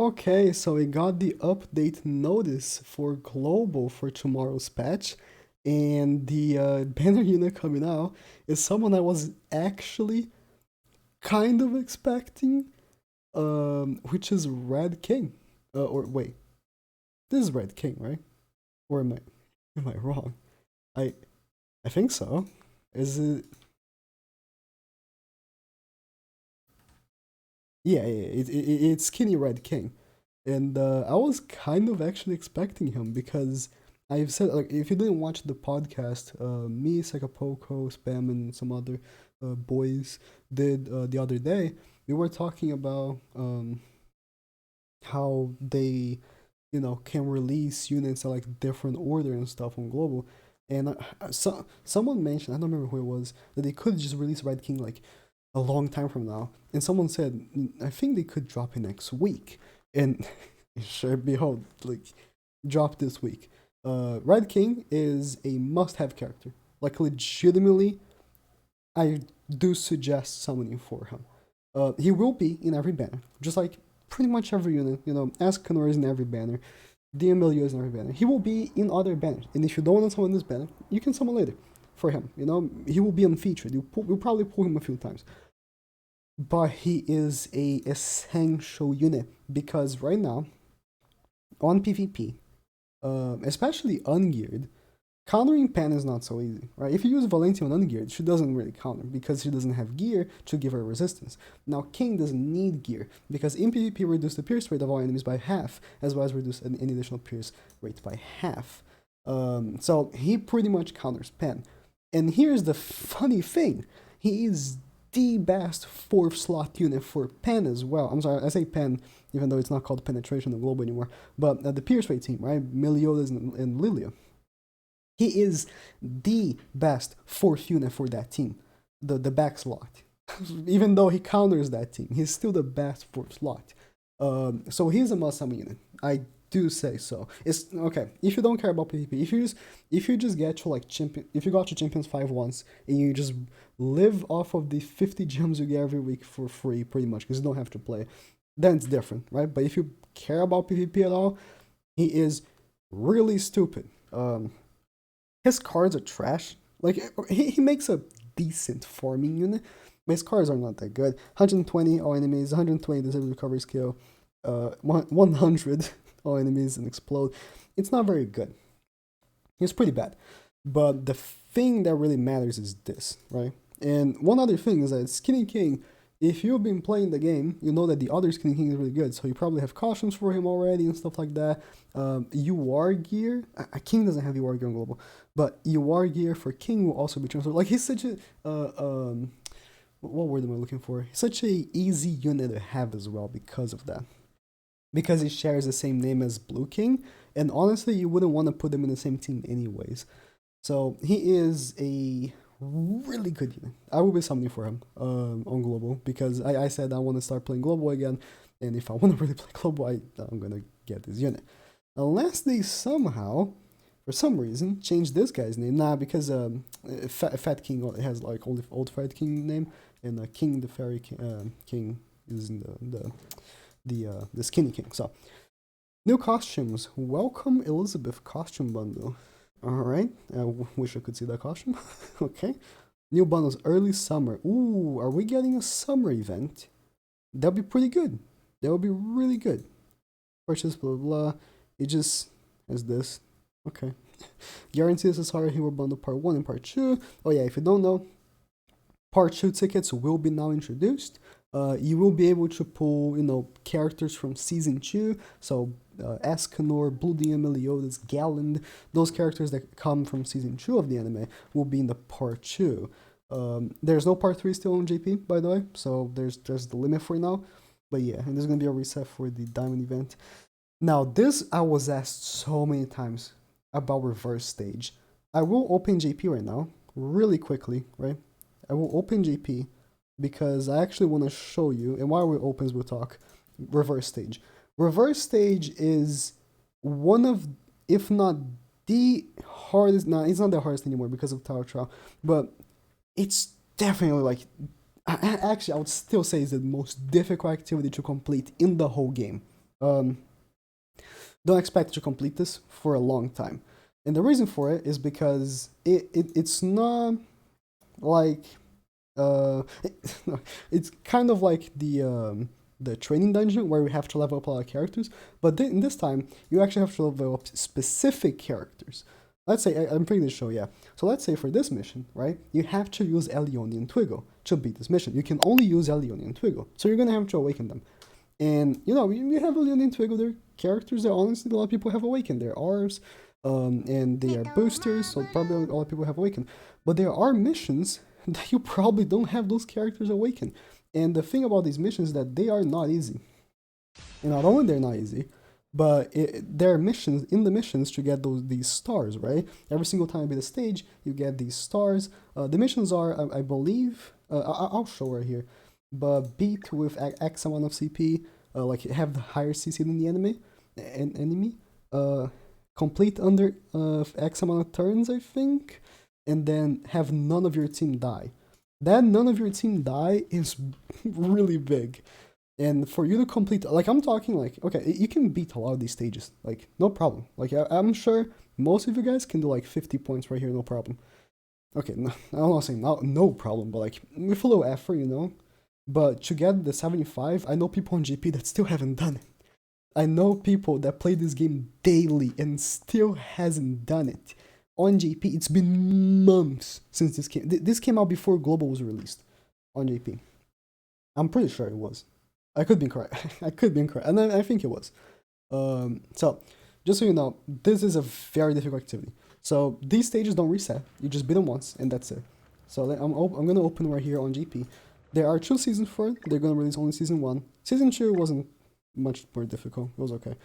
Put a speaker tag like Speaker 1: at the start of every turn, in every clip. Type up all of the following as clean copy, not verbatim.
Speaker 1: Okay, so we got the update notice for global for tomorrow's patch, and the banner unit coming out is someone I was actually kind of expecting, which is Red King. Or wait, this is Red King, right? Or am I wrong? I I think so. Is it? Yeah, it's Skinny Red King. And I was kind of actually expecting him because I've said, like, if you didn't watch the podcast, me, Sakapoco, Spam, and some other boys did the other day, we were talking about how they, can release units in like different order and stuff on global. And someone mentioned, I don't remember who it was, that they could just release Red King like a long time from now. And someone said, I think they could drop it next week. And sure behold, like, drop this week. Red King is a must-have character. Like, legitimately, I do suggest summoning for him. He will be in every banner, just like pretty much every unit. Escanor is in every banner. DMLU is in every banner. He will be in other banners, and if you don't want to summon this banner, you can summon later for him. He will be unfeatured. You'll probably pull him a few times, but he is a essential unit because right now on PvP, especially ungeared, countering Pan is not so easy, right? If you use Valentia on ungeared, she doesn't really counter because she doesn't have gear to give her resistance. Now King doesn't need gear because in PvP reduce the pierce rate of all enemies by half, as well as reduce any additional pierce rate by half. So he pretty much counters Pan. And here's the funny thing: he is the best fourth slot unit for Pen as well. I'm sorry, I say Pen, even though it's not called Penetration in Global anymore. But the Pierce Rate team, right? Meliodas and Lilia. He is the best fourth unit for that team, the back slot. Even though he counters that team, he's still the best fourth slot. So he's a must summon unit. I do say so. It's okay if you don't care about PvP. If you just get to like champion, if you got to Champions 5 once and you just live off of the 50 gems you get every week for free, pretty much, because you don't have to play, then it's different, right? But if you care about PvP at all, he is really stupid. His cards are trash. Like, he makes a decent farming unit, but his cards are not that good. 120 all enemies, 120 disable recovery skill, 100 all enemies and explode. It's not very good. It's pretty bad. But the thing that really matters is this, right? And one other thing is that Skinny King, if you've been playing the game, you know that the other Skinny King is really good. So you probably have costumes for him already and stuff like that. UR gear, King doesn't have UR gear on global, but UR gear for King will also be transferred. Like, he's such a what word am I looking for? He's such a easy unit to have as well because of that. Because he shares the same name as Blue King, and honestly, you wouldn't want to put them in the same team anyways. So he is a really good unit. I will be summoning for him on global because I said I want to start playing global again, and if I want to really play global, I'm gonna get this unit. Unless they somehow, for some reason, change this guy's name. Nah, because Fat King has like only old Fat King name, and King the Fairy King is in the Skinny King. So new costumes. Welcome Elizabeth costume bundle. Alright, I wish I could see that costume. Okay. New bundles, early summer. Ooh, are we getting a summer event? That'll be pretty good. That would be really good. Purchase, blah, blah, blah. It just has this. Okay. Guarantees this Horror Hero Bundle Part 1 and Part 2. Oh yeah, if you don't know, Part 2 tickets will be now introduced. You will be able to pull, characters from Season 2. So Escanor, Blue DM, Meliodas, Galland, those characters that come from Season 2 of the anime will be in the Part 2. There's no Part 3 still on JP, by the way, so there's the limit for now. But yeah, and there's going to be a reset for the Diamond event. Now, this I was asked so many times about Reverse Stage. I will open JP right now, really quickly, right? I will open JP because I actually want to show you, and while it opens, we'll talk Reverse Stage. Reverse Stage is one of, if not the hardest, it's not the hardest anymore because of Tower Trial, but it's definitely like, actually, I would still say it's the most difficult activity to complete in the whole game. Um, don't expect to complete this for a long time. And the reason for it is because it's not like it's kind of like the training dungeon where we have to level up a lot of characters, but in this time you actually have to level up specific characters. Let's say I'm bringing this show, yeah. So let's say for this mission, right, you have to use Elione and Twiggle to beat this mission. You can only use Elione and Twiggle, so you're gonna have to awaken them. And you know, you have Elione and Twiggle, they're characters that honestly a lot of people have awakened. They're R's, and they are boosters, so probably a lot of people have awakened. But there are missions that you probably don't have those characters awakened. And the thing about these missions is that they are not easy. And not only they're not easy, but there are missions in the missions to get these stars, right? Every single time you beat a stage, you get these stars. The missions are, I believe, I'll show right here, but beat with X amount of CP, like have the higher CC than the enemy, complete under X amount of turns, I think, and then have none of your team die. That none of your team die is really big. And for you to complete, like I'm talking like, okay, you can beat a lot of these stages, like no problem. Like I'm sure most of you guys can do like 50 points right here, no problem. Okay, no, I'm not saying no problem, but like with a little effort, you know. But to get the 75, I know people on GP that still haven't done it. I know people that play this game daily and still hasn't done it. On JP, it's been months since this came. This came out before Global was released on JP. I'm pretty sure it was. I could be incorrect. I could be incorrect, and I think it was. So, just so you know, this is a very difficult activity. So these stages don't reset. You just beat them once, and that's it. So I'm gonna open right here on GP. There are 2 seasons for it. They're gonna release only season 1. Season 2 wasn't much more difficult. It was okay.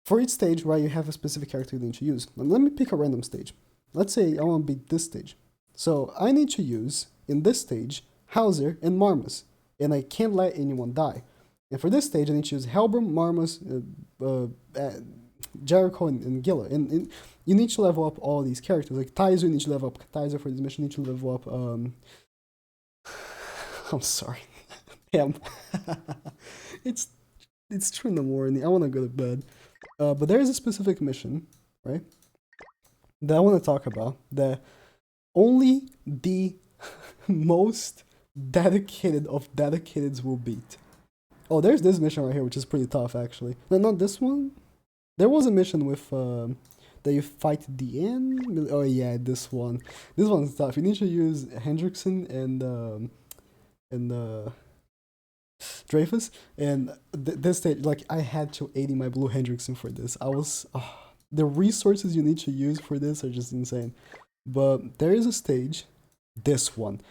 Speaker 1: For each stage, right, you have a specific character you need to use. Now, let me pick a random stage. Let's say I want to beat this stage. So I need to use, in this stage, Hauser and Marmus. And I can't let anyone die. And for this stage, I need to use Helbram, Marmus, Jericho, and Gilla. And you need to level up all these characters. Like Taizo, you need to level up Taizo for this mission. You need to level up... I'm sorry. Damn. It's 2 in the morning. I want to go to bed. But there is a specific mission, right, that I want to talk about that only the most dedicated of dedicateds will beat. Oh, there's this mission right here, which is pretty tough, actually. No, not this one. There was a mission with that you fight the end. Oh yeah, this one. This one's tough. You need to use Hendrickson and Dreyfus, and this stage, like I had to 80 my blue Hendrickson for this. I was the resources you need to use for this are just insane. But there is a stage, this one.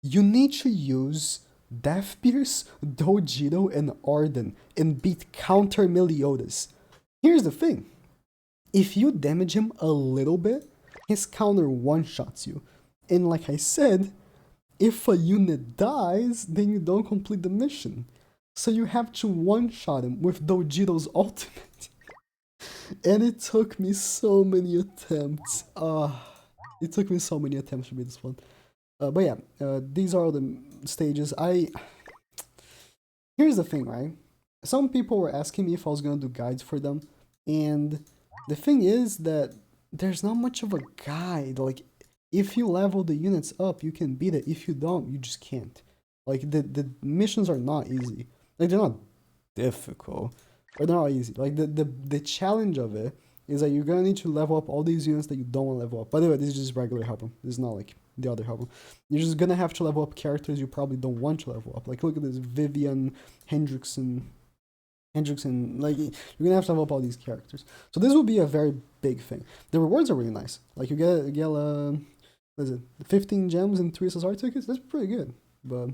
Speaker 1: You need to use Deathpierce, Dojito, and Arden and beat counter Meliodas. Here's the thing. If you damage him a little bit, his counter one-shots you. And like I said, if a unit dies, then you don't complete the mission. So you have to one-shot him with Dojito's ultimate. And it took me so many attempts. It took me so many attempts to beat this one. But yeah, these are all the stages. Here's the thing, right? Some people were asking me if I was gonna do guides for them. And the thing is that there's not much of a guide. Like, if you level the units up, you can beat it. If you don't, you just can't. Like, the missions are not easy. Like, they're not difficult, but they're not easy. Like, the challenge of it is that you're gonna need to level up all these units that you don't want to level up. By the way, this is just regular Helbram. This is not like the other Helbram. You're just gonna have to level up characters you probably don't want to level up. Like, look at this Vivian, Hendrickson, like, you're gonna have to level up all these characters. So this will be a very big thing. The rewards are really nice. Like, you get what is it, 15 gems and 3 SSR tickets? That's pretty good, but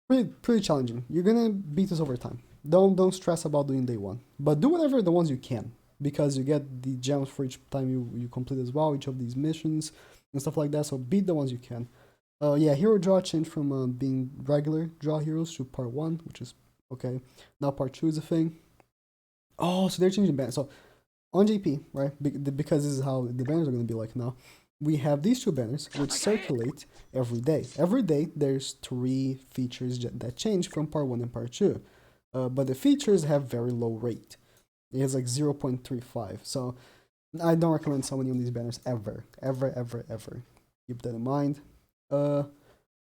Speaker 1: pretty challenging. You're gonna beat this over time. Don't stress about doing day 1, but do whatever the ones you can, because you get the gems for each time you complete as well, each of these missions and stuff like that. So beat the ones you can. Yeah, hero draw changed from being regular draw heroes to part 1, which is okay. Now part 2 is a thing. Oh, so they're changing banners. So on JP, right, because this is how the banners are going to be like now, we have these 2 banners which circulate every day. Every day there's 3 features that change from part 1 and part 2. but the features have very low rate. It has like 0.35. So I don't recommend summoning on these banners ever, ever, ever, ever. Keep that in mind.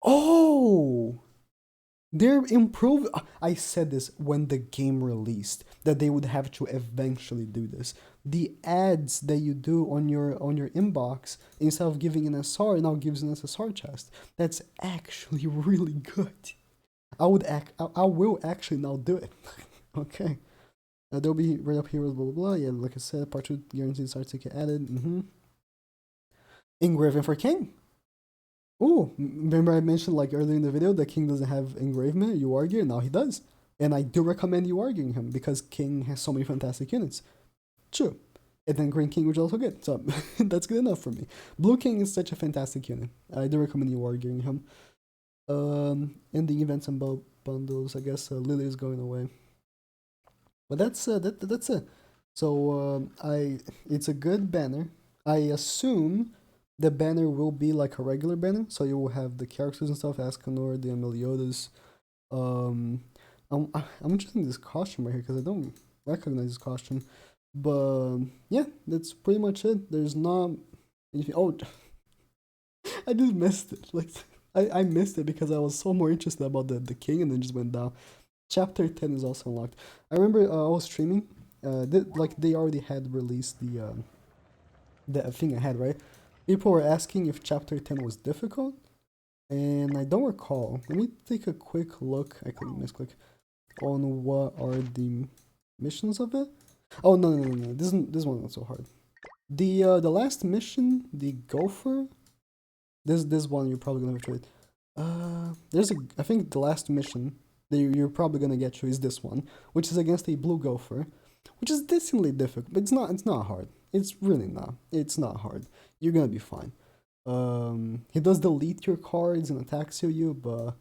Speaker 1: Oh, they're improved. I said this when the game released that they would have to eventually do this. The ads that you do on your inbox, instead of giving an SR, now gives an SSR chest. That's actually really good. I will actually now do it. Okay. There'll be right up heroes, blah blah blah. Yeah, like I said, part 2 guaranteed start ticket added. Engraving for King. Oh, remember I mentioned like earlier in the video that King doesn't have engravement, you argue, now he does. And I do recommend you arguing him because King has so many fantastic units. True. And then Green King, which is also good. So that's good enough for me. Blue King is such a fantastic unit. I do recommend you arguing him. In the events and bundles, I guess Lily is going away. But that's it. So it's a good banner. I assume the banner will be like a regular banner, so you will have the characters and stuff, Ascanor, the Ameliodas. I'm interested in this costume right here because I don't recognize this costume. But yeah, that's pretty much it. There's not anything. Oh, I just missed it. Like I missed it because I was so more interested about the king and then just went down. Chapter 10 is also unlocked. I remember I was streaming. Like they already had released the thing I had, right? People were asking if chapter 10 was difficult, and I don't recall. Let me take a quick look. I could misclick on what are the missions of it. Oh no. This one not so hard. The last mission, the Gopher. This one you're probably gonna have to try it. I think the last mission that you're probably gonna get to is this one, which is against a blue Gopher, which is decently difficult, but it's not hard. It's really not. It's not hard. You're gonna be fine. He does delete your cards and attacks you, but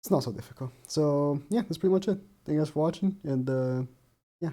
Speaker 1: it's not so difficult. So yeah, that's pretty much it. Thank you guys for watching, and yeah.